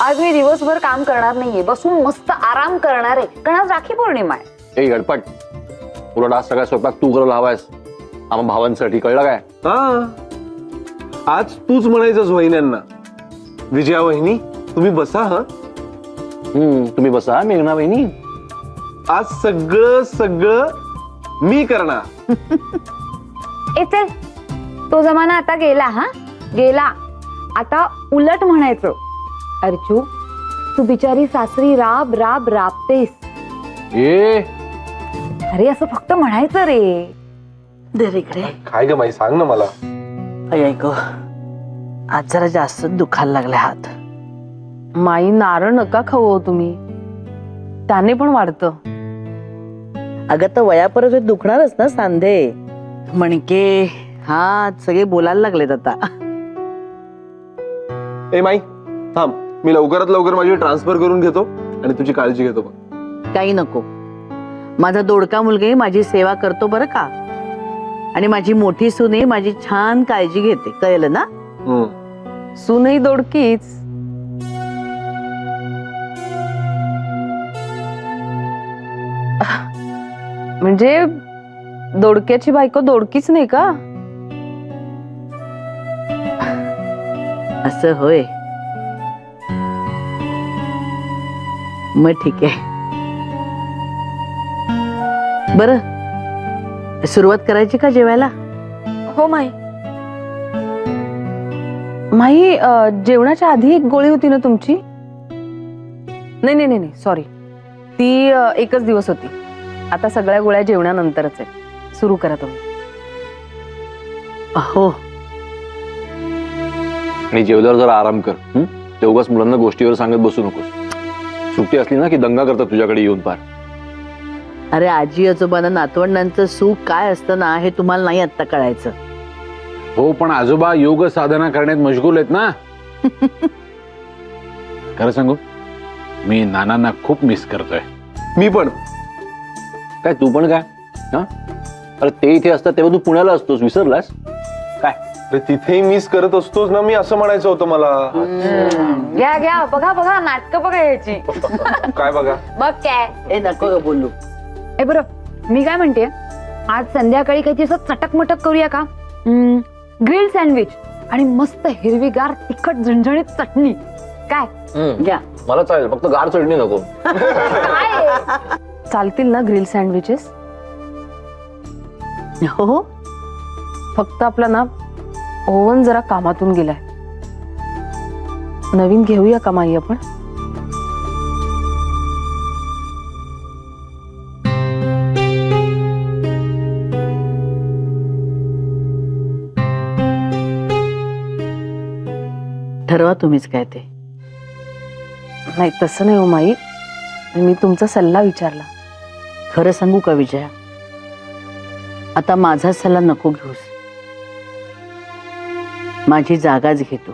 आज मी दिवसभर काम करणार नाहीये, बसून मस्त आराम करणार आहे, कारण आज राखी पौर्णिमा आहे. ए गडपट, उलट आज सगळा स्वयंपाक तू करायला हवायस आम्हा भावांसाठी, कळलं काय? आज तूच म्हणायचंस वहिन्यांना, विजया वहिनी तुम्ही बसा. तुम्ही बसा मेघना वहिनी, आज सगळं सगळं मी करणार. ए चल, तो जमाना आता गेला. गेला. आता उलट म्हणायचं, अर्चू तू बिचारी सासरी राब राब राबतेस. ए अरे असं फक्त म्हणायचं रे. दे रे इकडे. काय ग माई, सांग ना मला. ऐक, आज जरा जास्त दुखायला लागले हात. माई नारळ नका खाऊ तुम्ही, त्याने पण वाढतं. अगं तर वयापर्यंत दुखणारच ना सांधे, मणके हात सगळे बोलायला लागलेत आता. ए माई थांब, मी लवकरात लवकर माझी ट्रान्सफर करून घेतो आणि तुझी काळजी घेतो. काही नको, माझा दोडका मुलगाही माझी सेवा करतो बरं का, आणि माझी मोठी सूनही माझी छान काळजी घेते, कळलं ना? सूनही दोडकीच. म्हणजे दोडक्याची बायको दोडकीच नाही का? असं होय, मग ठीक आहे. बरं, सुरुवात करायची का जेवायला? हो माई. माई, जेवणाच्या आधी एक गोळी होती ना तुमची? नाही नाही नाही सॉरी, ती एकच दिवस होती. आता सगळ्या गोळ्या जेवणानंतरच आहेत. सुरू करा तुम्ही. हो, आणि जेवल्यावर जरा आराम कर. तेवढ्याच मुलांना गोष्टीवर सांगत बसू नकोस. सुट्टी असली ना की दंगा करतात तुझ्याकडे येऊन पार. अरे आजी आजोबांना नातवंडांचं सुख काय असतं ना हे तुम्हाला नाही आता कळायचं. हो, पण आजोबा योग साधना करण्यात मशगूल आहेत ना. खरं सांगू, मी नानांना खूप मिस करतोय. मी पण. काय तू पण काय? अरे ते इथे असतात तेव्हा तू पुण्याला असतोस, विसरलास काय? अरे तिथेही मिस करत असतोच ना मी, असं म्हणायचं होतं मला. घ्या घ्या, बघा बघा नाटकं बघा याची. काय बघा? बघ काय. ए नको ग बोलू. ए बरं, मी काय म्हणते, आज संध्याकाळी काहीतरी असं चटक मटक करूया का? ग्रिल सँडविच आणि मस्त हिरवीगार तिखट झणझणीत चटणी. काय? घ्या. मला चालेल, फक्त गार चटणी नको. चालतील ना ग्रिल सँडविचेस? हो हो, फक्त आपला ना ओव्हन जरा कामातून गेलाय. नवीन घेऊया का माई आपण? ठरवा तुम्हीच काय ते. नाही तसं नाही हो माई, मी तुमचा सल्ला विचारला. खरं सांगू का विजया, आता माझा सल्ला नको घेऊस, माझी जागाच घेतो.